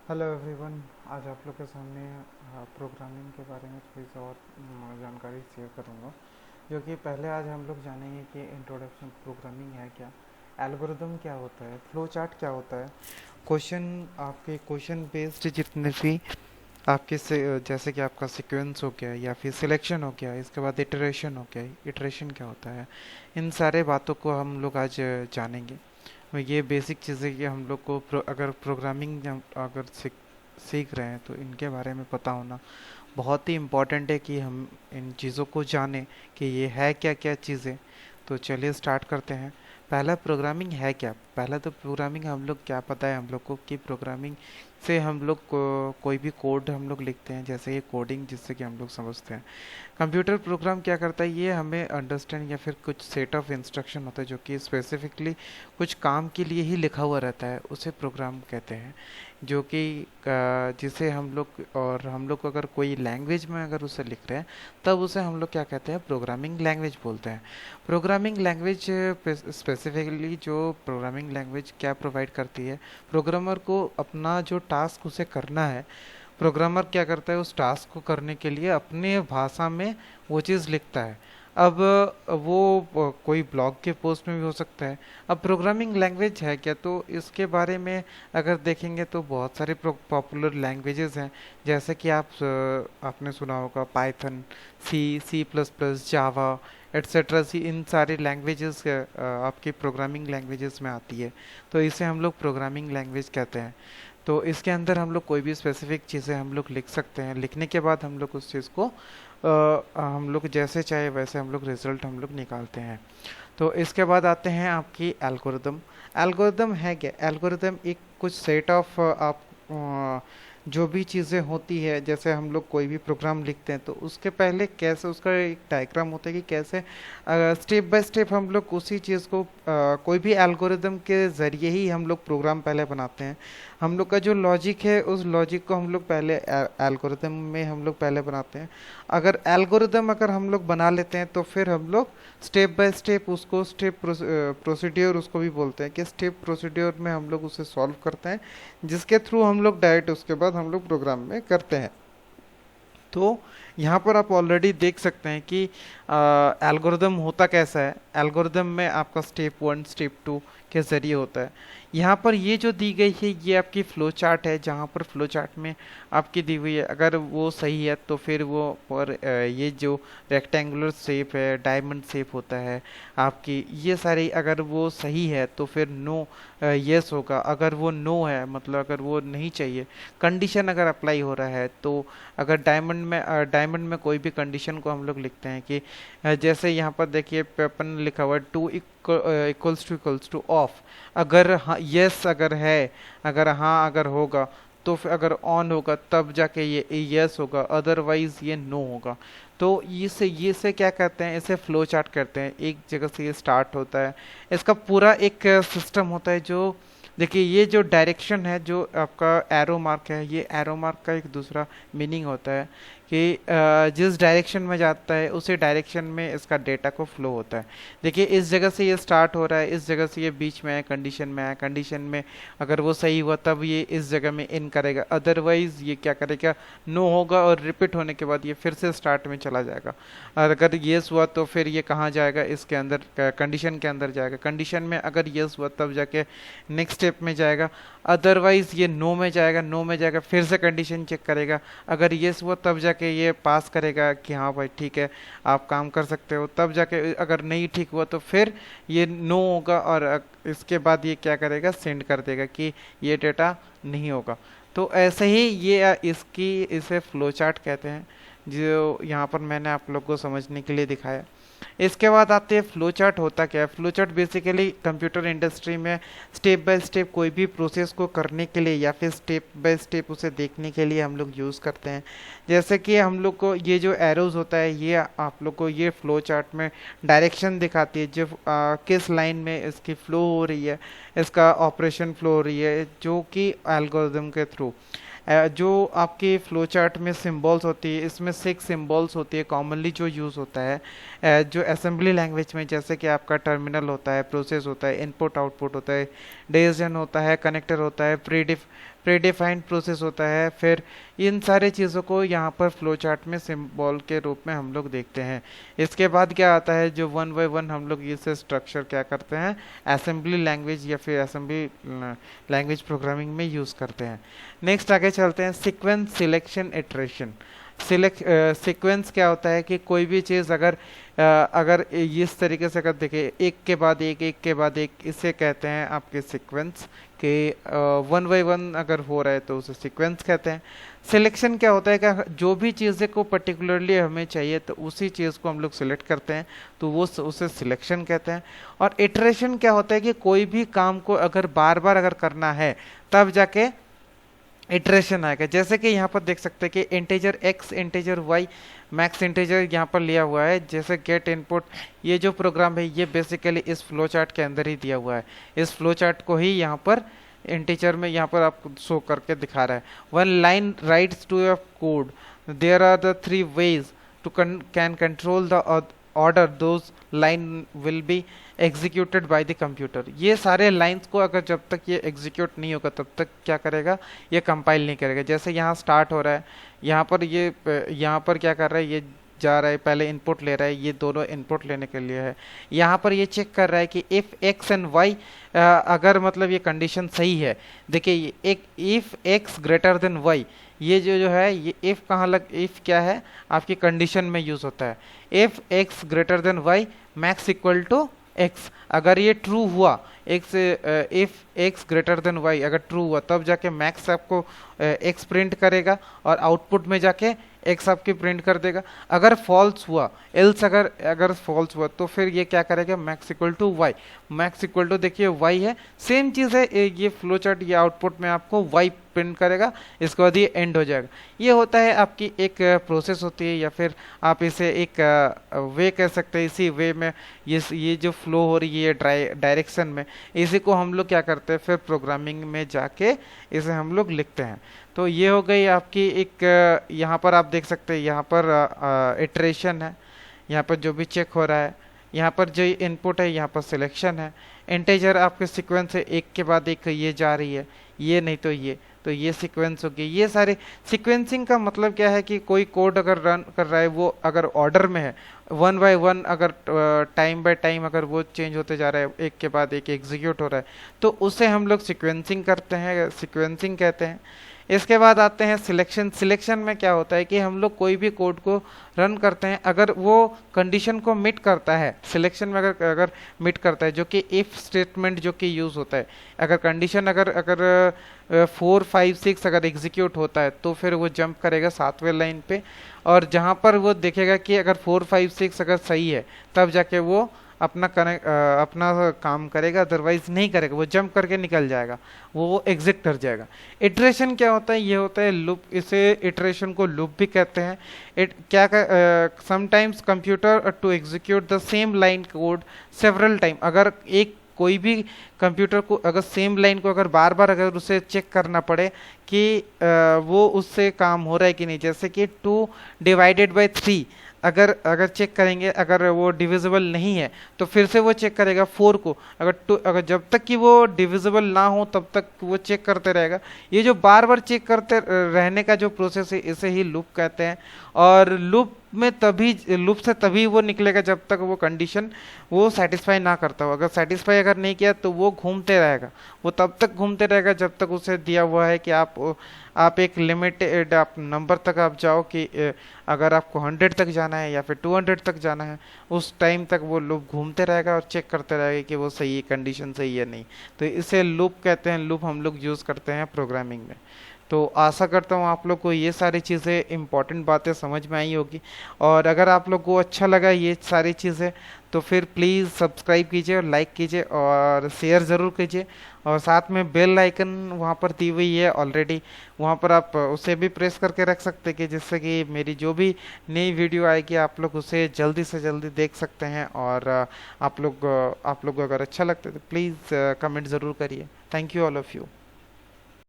Hello everyone. आज आप लोग के सामने प्रोग्रामिंग के बारे में थोड़ी सी और जानकारी शेयर करूंगा। जो कि पहले आज हम लोग जानेंगे कि इंट्रोडक्शन प्रोग्रामिंग है क्या, एल्गोरिदम क्या होता है, फ्लो चार्ट क्या होता है, क्वेश्चन आपके क्वेश्चन बेस्ड जितने भी आपके से जैसे कि आपका सीक्वेंस हो गया या फिर सिलेक्शन हो गया, इसके बाद इटरेशन हो गया, इटरेशन क्या होता है, इन सारे बातों को हम लोग आज जानेंगे। ये बेसिक चीज़ें कि हम लोग को अगर प्रोग्रामिंग अगर सीख रहे हैं तो इनके बारे में पता होना बहुत ही इम्पोर्टेंट है कि हम इन चीज़ों को जानें कि ये है क्या क्या चीज़ें। तो चलिए स्टार्ट करते हैं। पहला, प्रोग्रामिंग है क्या। पहला तो प्रोग्रामिंग हम लोग क्या पता है हम लोग को कि प्रोग्रामिंग से हम लोग कोई भी कोड हम लोग लिखते हैं, जैसे ये कोडिंग जिससे कि हम लोग समझते हैं। कंप्यूटर प्रोग्राम क्या करता है, ये हमें अंडरस्टैंड या फिर कुछ सेट ऑफ इंस्ट्रक्शन होता है जो कि स्पेसिफिकली कुछ काम के लिए ही लिखा हुआ रहता है, उसे प्रोग्राम कहते हैं। जो कि जिसे हम लोग, और हम लोग अगर कोई लैंग्वेज में अगर उसे लिख रहे हैं तब उसे हम लोग क्या कहते हैं, प्रोग्रामिंग लैंग्वेज बोलते हैं। प्रोग्रामिंग लैंग्वेज स्पेसिफिकली, जो प्रोग्रामिंग लैंग्वेज क्या प्रोवाइड करती है, प्रोग्रामर को अपना जो टास्क उसे करना है, प्रोग्रामर क्या करता है उस टास्क को करने के लिए अपने भाषा में वो चीज़ लिखता है। अब वो कोई ब्लॉग के पोस्ट में भी हो सकता है। अब प्रोग्रामिंग लैंग्वेज है क्या, तो इसके बारे में अगर देखेंगे तो बहुत सारे पॉपुलर लैंग्वेजेस हैं। जैसे कि आपने सुना होगा पाइथन, सी प्लस प्लस, जावा एट्सेट्रा। सी इन सारी लैंग्वेजेस आपकी प्रोग्रामिंग लैंग्वेजेस में आती है, तो इसे हम लोग प्रोग्रामिंग लैंग्वेज कहते हैं। तो इसके अंदर हम लोग कोई भी स्पेसिफिक चीज़ें हम लोग लिख सकते हैं। लिखने के बाद हम लोग उस चीज़ को हम लोग जैसे चाहे वैसे हम लोग रिजल्ट हम लोग निकालते हैं। तो इसके बाद आते हैं आपकी एल्गोरिदम। एल्गोरिदम है क्या, एल्गोरिदम एक कुछ सेट ऑफ आप जो भी चीज़ें होती है, जैसे हम लोग कोई भी प्रोग्राम लिखते हैं तो उसके पहले कैसे उसका एक डायग्राम होता है कि कैसे स्टेप बाय स्टेप हम लोग उसी चीज़ को कोई भी एल्गोरिदम के ज़रिए ही हम लोग प्रोग्राम पहले बनाते हैं। हम लोग का जो लॉजिक है उस लॉजिक को हम लोग पहले एल्गोरिदम में हम लोग पहले बनाते हैं। अगर एल्गोरिदम अगर हम लोग बना लेते हैं तो फिर हम लोग स्टेप बाय स्टेप उसको स्टेप प्रोसीड्योर उसको भी बोलते हैं कि स्टेप प्रोसीड्योर में हम लोग उसे सॉल्व करते हैं, जिसके थ्रू हम लोग डायरेक्ट उसके बाद हम लोग प्रोग्राम में करते हैं। तो यहाँ पर आप ऑलरेडी देख सकते हैं कि एल्गोरिदम होता कैसा है। एल्गोरिदम में आपका स्टेप वन स्टेप टू के ज़रिए होता है। यहाँ पर ये जो दी गई है ये आपकी फ़्लो चार्ट है, जहाँ पर फ़्लो चार्ट में आपकी दी हुई है, अगर वो सही है तो फिर वो पर ये जो रेक्टेंगुलर शेप है, डायमंड शेप होता है आपकी, ये सारी अगर वो सही है तो फिर नो यस होगा। अगर वो नो है मतलब अगर वो नहीं चाहिए, कंडीशन अगर अप्लाई हो रहा है तो अगर डायमंड में कोई भी कंडीशन को हम लोग लिखते हैं कि जैसे यहाँ पर देखिए अपन लिखा हुआ है टू इक्वल्स टू ऑफ। अगर हाँ यस अगर है, अगर हाँ अगर होगा तो फिर अगर ऑन होगा तब जाके ये यस होगा, अदरवाइज ये नो होगा। तो ये से क्या कहते हैं, इसे फ्लो चार्ट कहते हैं। एक जगह से ये स्टार्ट होता है, इसका पूरा एक सिस्टम होता है। जो देखिए ये जो डायरेक्शन है, जो आपका एरो मार्क है, ये एरो मार्क का एक दूसरा मीनिंग होता है कि जिस डायरेक्शन में जाता है उसी डायरेक्शन में इसका डेटा को फ्लो होता है। देखिए इस जगह से ये स्टार्ट हो रहा है, इस जगह से ये बीच में है, कंडीशन में है, कंडीशन में अगर वो सही हुआ तब ये इस जगह में इन करेगा, अदरवाइज ये क्या करेगा, नो होगा, और रिपीट होने के बाद ये फिर से स्टार्ट में चला जाएगा। और अगर येस हुआ तो फिर ये कहाँ जाएगा, इसके अंदर कंडीशन के अंदर जाएगा। कंडीशन में अगर येस हुआ तब जाके नेक्स्ट स्टेप में जाएगा, अदरवाइज ये नो में जाएगा, नो में जाएगा फिर से कंडीशन चेक करेगा। अगर येस हुआ तब जाके ये पास करेगा कि हाँ भाई ठीक है आप काम कर सकते हो, तब जाके अगर नहीं ठीक हुआ तो फिर ये नो होगा, और इसके बाद ये क्या करेगा, सेंड कर देगा कि ये डेटा नहीं होगा। तो ऐसे ही ये इसे फ्लो चार्ट कहते हैं, जो यहाँ पर मैंने आप लोग को समझने के लिए दिखाया। इसके बाद आते हैं फ्लो चार्ट होता क्या है। Flow chart basically computer industry में स्टेप बाय स्टेप कोई भी प्रोसेस को करने के लिए या फिर स्टेप बाय स्टेप उसे देखने के लिए हम लोग यूज़ करते हैं। जैसे कि हम लोग को ये जो एरोज होता है, ये आप लोग को ये फ्लो चार्ट में डायरेक्शन दिखाती है, जो किस लाइन में इसकी फ्लो हो रही है, इसका ऑपरेशन फ्लो हो रही है, जो कि एल्गोरिदम के थ्रू। जो आपके फ्लो चार्ट में सिंबल्स होती है, इसमें 6 सिंबल्स होती है कॉमनली जो यूज़ होता है जो असेंबली लैंग्वेज में, जैसे कि आपका टर्मिनल होता है, प्रोसेस होता है, इनपुट आउटपुट होता है, डिवीजन होता है, कनेक्टर होता है, प्रीडिफाइंड प्रोसेस होता है, फिर इन सारे चीज़ों को यहाँ पर फ्लो चार्ट में सिंबल के रूप में हम लोग देखते हैं। इसके बाद क्या आता है, जो वन बाय वन हम लोग इसे स्ट्रक्चर क्या करते हैं, असेंबली लैंग्वेज या फिर असेंबली लैंग्वेज प्रोग्रामिंग में यूज़ करते हैं। नेक्स्ट आगे चलते हैं, सीक्वेंस, सिलेक्शन, इटरेशन। सीक्वेंस क्या होता है कि कोई भी चीज़ अगर इस तरीके से अगर देखें, एक के बाद एक के बाद एक, इसे कहते हैं आपके सीक्वेंस के वन बाय वन अगर हो रहा है तो उसे सीक्वेंस कहते हैं। सिलेक्शन क्या होता है कि जो भी चीज़ें को पर्टिकुलरली हमें चाहिए तो उसी चीज़ को हम लोग सिलेक्ट करते हैं तो वो उसे सिलेक्शन कहते हैं। और इटरेशन क्या होता है कि कोई भी काम को अगर बार बार अगर करना है तब जाके इटरेशन आएगा। जैसे कि यहाँ पर देख सकते हैं कि integer x, integer y, max integer यहाँ पर लिया हुआ है। जैसे गेट इनपुट, ये जो प्रोग्राम है ये बेसिकली इस फ्लो चार्ट के अंदर ही दिया हुआ है। इस फ्लो चार्ट को ही यहाँ पर इंटीजर में यहाँ पर आपको शो करके दिखा रहा है। One line writes to a code, there are the 3 ways to can control the order those line will be executed by the computer. ये सारे लाइंस को अगर जब तक ये एग्जीक्यूट नहीं होगा तब तक क्या करेगा, ये कंपाइल नहीं करेगा। जैसे यहाँ स्टार्ट हो रहा है, यहाँ पर क्या कर रहा है, ये जा रहा है, पहले इनपुट ले रहा है, ये दोनों इनपुट लेने के लिए है। यहाँ पर ये चेक कर रहा है कि इफ़ एक्स एंड वाई, अगर मतलब ये कंडीशन सही है। देखिए एक if X greater than Y, ये जो है ये इफ़ इफ़ क्या है आपकी कंडीशन में यूज़ होता है। If X greater than Y max equal to X, अगर ये ट्रू हुआ, X if X greater than Y अगर ट्रू हुआ तब जाके मैक्स आपको एक्स प्रिंट करेगा और आउटपुट में जाके एक्स आपकी प्रिंट कर देगा। अगर फॉल्स हुआ, एल्स अगर फॉल्स हुआ तो फिर ये क्या करेगा, max equal to Y. Max equal to देखिए वाई है, सेम चीज़ है, ये फ्लो चार्ट ये आउटपुट में आपको वाई प्रिंट करेगा, इसके बाद ये एंड हो जाएगा। ये होता है आपकी एक प्रोसेस होती है, या फिर आप इसे एक वे कह सकते हैं। इसी वे में ये जो फ्लो हो रही है डायरेक्शन में, इसी को हम लोग क्या करते हैं फिर प्रोग्रामिंग में जाके इसे हम लोग लिखते हैं। तो ये हो गई आपकी एक, यहाँ पर आप देख सकते हैं, यहाँ पर इटरेशन है, यहाँ पर जो भी चेक हो रहा है, यहाँ पर जो इनपुट है, यहाँ पर सिलेक्शन है। इंटीजर आपके सीक्वेंस है, एक के बाद एक ये जा रही है, ये नहीं तो ये सीक्वेंस होगी। ये सारे सीक्वेंसिंग का मतलब क्या है कि कोई कोड अगर रन कर रहा है, वो अगर ऑर्डर में है, वन बाय वन अगर टाइम बाय टाइम अगर वो चेंज होते जा रहा है, एक के बाद एक एग्जीक्यूट हो रहा है, तो उसे हम लोग सीक्वेंसिंग करते हैं, सीक्वेंसिंग कहते हैं। इसके बाद आते हैं सिलेक्शन। सिलेक्शन में क्या होता है कि हम लोग कोई भी कोड को रन करते हैं, अगर वो कंडीशन को मिट करता है, सिलेक्शन में अगर मिट करता है, जो कि इफ स्टेटमेंट जो कि यूज़ होता है, अगर कंडीशन अगर 4, 5, 6 अगर एग्जीक्यूट होता है तो फिर वो जंप करेगा 7वें लाइन पे, और जहाँ पर वो देखेगा कि अगर 4, 5, 6 अगर सही है तब जाके वो अपना काम करेगा, अदरवाइज नहीं करेगा, वो जंप करके निकल जाएगा, वो एग्जिट कर जाएगा। इटरेशन क्या होता है, ये होता है लूप, इसे इटरेशन को लूप भी कहते हैं। Sometimes computer to execute the same line code several time, अगर कोई भी कंप्यूटर को अगर सेम लाइन को अगर बार बार अगर उसे चेक करना पड़े कि वो उससे काम हो रहा है कि नहीं, जैसे कि 2 डिवाइडेड बाय 3 अगर चेक करेंगे, अगर वो डिविजिबल नहीं है तो फिर से वो चेक करेगा 4 को, अगर जब तक कि वो डिविजिबल ना हो तब तक वो चेक करते रहेगा। ये जो बार बार चेक करते रहने का जो प्रोसेस है, इसे ही लूप कहते हैं। और लूप से तभी वो निकलेगा जब तक वो कंडीशन वो सेटिस्फाई ना करता हो। अगर सेटिस्फाई अगर नहीं किया तो वो घूमते रहेगा, वो तब तक घूमते रहेगा जब तक उसे दिया हुआ है कि आप एक लिमिटेड आप नंबर तक आप जाओ, कि अगर आपको 100 तक जाना है या फिर 200 तक जाना है, उस टाइम तक वो लूप घूमते रहेगा और चेक करते रहेगा कि वो सही कंडीशन सही है नहीं। तो इसे लूप कहते हैं, लूप हम लोग यूज़ करते हैं प्रोग्रामिंग में। तो आशा करता हूँ आप लोग को ये सारी चीज़ें इंपॉर्टेंट बातें समझ में आई होगी, और अगर आप लोग को अच्छा लगा ये सारी चीज़ें तो फिर प्लीज़ सब्सक्राइब कीजिए और लाइक कीजिए और शेयर ज़रूर कीजिए, और साथ में बेल आइकन वहाँ पर दी हुई है ऑलरेडी, वहाँ पर आप उसे भी प्रेस करके रख सकते हैं कि जिससे कि मेरी जो भी नई वीडियो आएगी आप लोग उसे जल्दी से जल्दी देख सकते हैं। और आप लोग अगर अच्छा लगता है तो प्लीज़ कमेंट ज़रूर करिए। Thank you all of you.